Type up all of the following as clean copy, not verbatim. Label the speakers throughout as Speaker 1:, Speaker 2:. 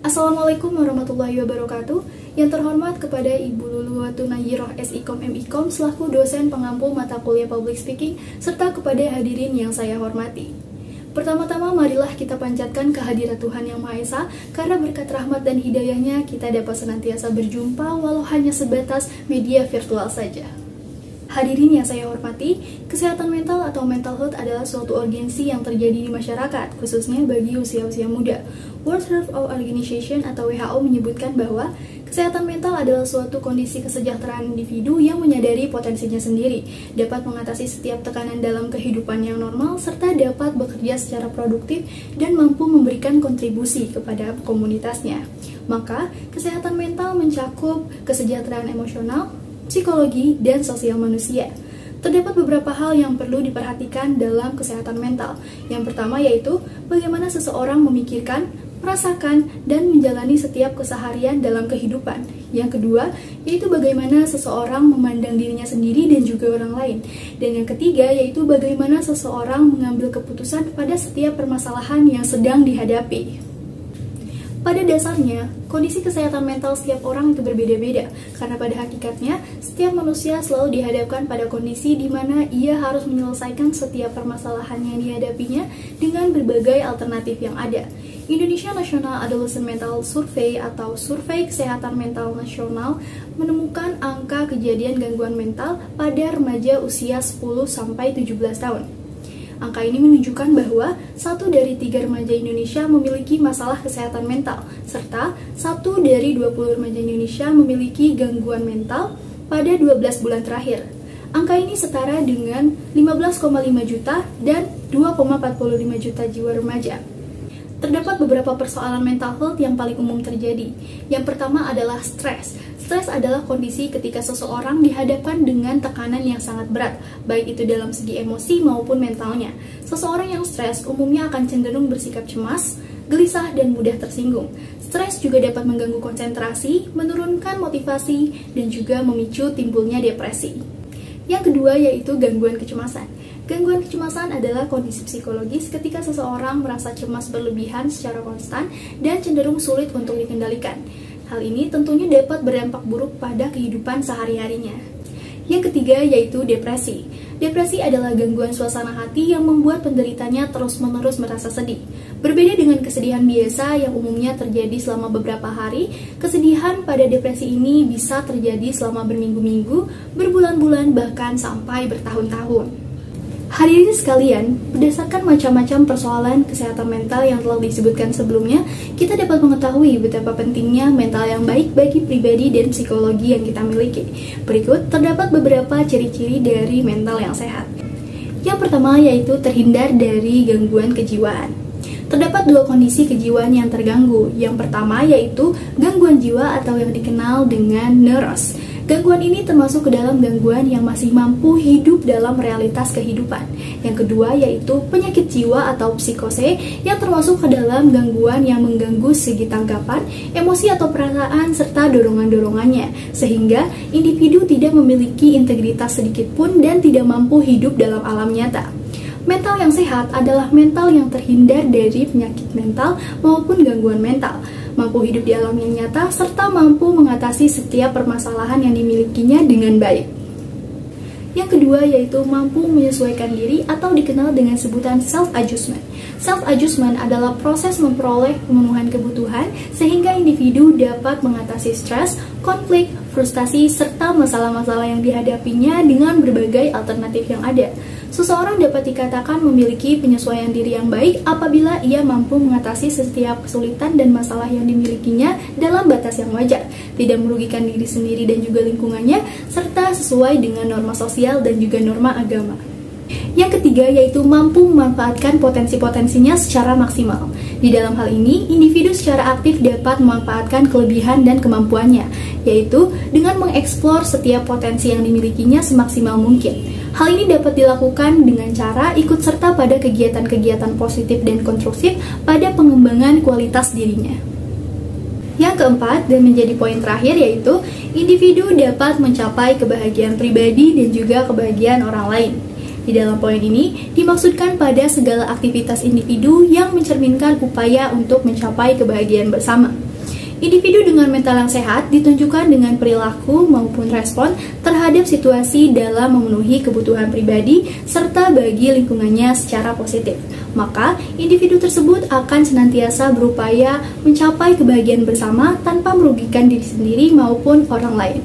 Speaker 1: Assalamualaikum warahmatullahi wabarakatuh. Yang terhormat kepada Ibu Luluwatu Nayiroh SIKOM MIKOM selaku dosen pengampu mata kuliah Public Speaking, serta kepada hadirin yang saya hormati. Pertama-tama marilah kita panjatkan kehadirat Tuhan Yang Maha Esa, karena berkat rahmat dan hidayahnya kita dapat senantiasa berjumpa walau hanya sebatas media virtual saja. Hadirin yang saya hormati, kesehatan mental atau mental health adalah suatu urgensi yang terjadi di masyarakat, khususnya bagi usia-usia muda. World Health Organization atau WHO menyebutkan bahwa kesehatan mental adalah suatu kondisi kesejahteraan individu yang menyadari potensinya sendiri, dapat mengatasi setiap tekanan dalam kehidupan yang normal, serta dapat bekerja secara produktif dan mampu memberikan kontribusi kepada komunitasnya. Maka, kesehatan mental mencakup kesejahteraan emosional, psikologi, dan sosial manusia. Terdapat beberapa hal yang perlu diperhatikan dalam kesehatan mental. Yang pertama yaitu bagaimana seseorang memikirkan, merasakan, dan menjalani setiap keseharian dalam kehidupan. Yang kedua yaitu bagaimana seseorang memandang dirinya sendiri dan juga orang lain. Dan yang ketiga yaitu bagaimana seseorang mengambil keputusan pada setiap permasalahan yang sedang dihadapi. Pada dasarnya, kondisi kesehatan mental setiap orang itu berbeda-beda, karena pada hakikatnya, setiap manusia selalu dihadapkan pada kondisi di mana ia harus menyelesaikan setiap permasalahan yang dihadapinya dengan berbagai alternatif yang ada. Indonesia National Adolescent Mental Survey atau Survei Kesehatan Mental Nasional menemukan angka kejadian gangguan mental pada remaja usia 10-17 tahun. Angka ini menunjukkan bahwa 1 dari 3 remaja Indonesia memiliki masalah kesehatan mental, serta 1 dari 20 remaja Indonesia memiliki gangguan mental pada 12 bulan terakhir. Angka ini setara dengan 15,5 juta dan 2,45 juta jiwa remaja. Terdapat beberapa persoalan mental health yang paling umum terjadi. Yang pertama adalah stres. Stres adalah kondisi ketika seseorang dihadapkan dengan tekanan yang sangat berat, baik itu dalam segi emosi maupun mentalnya. Seseorang yang stres umumnya akan cenderung bersikap cemas, gelisah, dan mudah tersinggung. Stres juga dapat mengganggu konsentrasi, menurunkan motivasi, dan juga memicu timbulnya depresi. Yang kedua yaitu gangguan kecemasan. Gangguan kecemasan adalah kondisi psikologis ketika seseorang merasa cemas berlebihan secara konstan dan cenderung sulit untuk dikendalikan. Hal ini tentunya dapat berdampak buruk pada kehidupan sehari-harinya. Yang ketiga yaitu depresi. Depresi adalah gangguan suasana hati yang membuat penderitanya terus-menerus merasa sedih. Berbeda dengan kesedihan biasa yang umumnya terjadi selama beberapa hari, kesedihan pada depresi ini bisa terjadi selama berminggu-minggu, berbulan-bulan, bahkan sampai bertahun-tahun. Hadirin sekalian, berdasarkan macam-macam persoalan kesehatan mental yang telah disebutkan sebelumnya, kita dapat mengetahui betapa pentingnya mental yang baik bagi pribadi dan psikologi yang kita miliki. Berikut terdapat beberapa ciri-ciri dari mental yang sehat. Yang pertama yaitu terhindar dari gangguan kejiwaan. Terdapat 2 kondisi kejiwaan yang terganggu. Yang pertama yaitu gangguan jiwa atau yang dikenal dengan neuros. Gangguan ini termasuk ke dalam gangguan yang masih mampu hidup dalam realitas kehidupan. Yang kedua yaitu penyakit jiwa atau psikose yang termasuk ke dalam gangguan yang mengganggu segi tanggapan, emosi atau perasaan serta dorongan-dorongannya, sehingga individu tidak memiliki integritas sedikit pun dan tidak mampu hidup dalam alam nyata. Mental yang sehat adalah mental yang terhindar dari penyakit mental maupun gangguan mental, mampu hidup di alam yang nyata, serta mampu mengatasi setiap permasalahan yang dimilikinya dengan baik. Yang kedua yaitu mampu menyesuaikan diri atau dikenal dengan sebutan self-adjustment. Self-adjustment adalah proses memperoleh pemenuhan kebutuhan sehingga individu dapat mengatasi stres, konflik, frustasi, serta masalah-masalah yang dihadapinya dengan berbagai alternatif yang ada. Seseorang dapat dikatakan memiliki penyesuaian diri yang baik apabila ia mampu mengatasi setiap kesulitan dan masalah yang dimilikinya dalam batas yang wajar, tidak merugikan diri sendiri dan juga lingkungannya, serta sesuai dengan norma sosial dan juga norma agama. Yang ketiga yaitu mampu memanfaatkan potensi-potensinya secara maksimal. Di dalam hal ini, individu secara aktif dapat memanfaatkan kelebihan dan kemampuannya, yaitu dengan mengeksplor setiap potensi yang dimilikinya semaksimal mungkin. Hal ini dapat dilakukan dengan cara ikut serta pada kegiatan-kegiatan positif dan konstruktif pada pengembangan kualitas dirinya. Yang keempat dan menjadi poin terakhir yaitu individu dapat mencapai kebahagiaan pribadi dan juga kebahagiaan orang lain. Di dalam poin ini dimaksudkan pada segala aktivitas individu yang mencerminkan upaya untuk mencapai kebahagiaan bersama. Individu dengan mental yang sehat ditunjukkan dengan perilaku maupun respon terhadap situasi dalam memenuhi kebutuhan pribadi serta bagi lingkungannya secara positif. Maka, individu tersebut akan senantiasa berupaya mencapai kebahagiaan bersama tanpa merugikan diri sendiri maupun orang lain.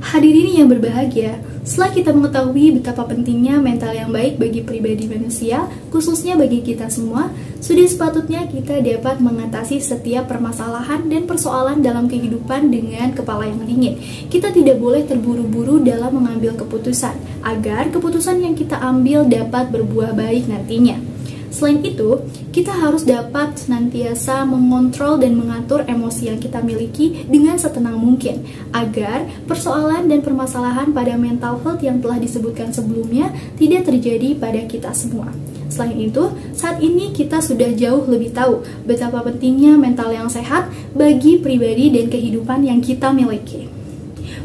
Speaker 1: Hadirin yang berbahagia, setelah kita mengetahui betapa pentingnya mental yang baik bagi pribadi manusia, khususnya bagi kita semua, sudah sepatutnya kita dapat mengatasi setiap permasalahan dan persoalan dalam kehidupan dengan kepala yang dingin. Kita tidak boleh terburu-buru dalam mengambil keputusan, agar keputusan yang kita ambil dapat berbuah baik nantinya. Selain itu, kita harus dapat senantiasa mengontrol dan mengatur emosi yang kita miliki dengan setenang mungkin, agar persoalan dan permasalahan pada mental health yang telah disebutkan sebelumnya tidak terjadi pada kita semua. Selain itu, saat ini kita sudah jauh lebih tahu betapa pentingnya mental yang sehat bagi pribadi dan kehidupan yang kita miliki.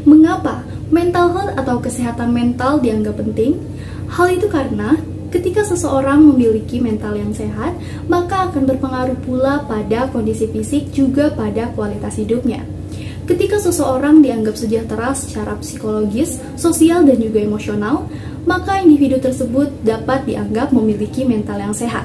Speaker 1: Mengapa mental health atau kesehatan mental dianggap penting? Hal itu karena ketika seseorang memiliki mental yang sehat, maka akan berpengaruh pula pada kondisi fisik juga pada kualitas hidupnya. Ketika seseorang dianggap sejahtera secara psikologis, sosial, dan juga emosional, maka individu tersebut dapat dianggap memiliki mental yang sehat.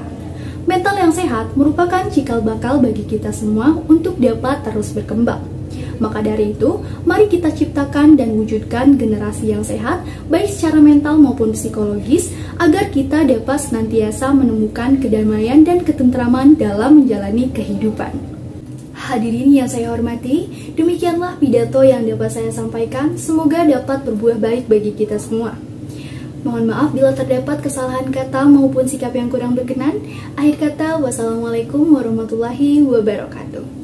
Speaker 1: Mental yang sehat merupakan cikal bakal bagi kita semua untuk dapat terus berkembang. Maka dari itu, mari kita ciptakan dan wujudkan generasi yang sehat, baik secara mental maupun psikologis, agar kita dapat senantiasa menemukan kedamaian dan ketentraman dalam menjalani kehidupan. Hadirin yang saya hormati, demikianlah pidato yang dapat saya sampaikan. Semoga dapat berbuah baik bagi kita semua. Mohon maaf bila terdapat kesalahan kata maupun sikap yang kurang berkenan. Akhir kata, wassalamualaikum warahmatullahi wabarakatuh.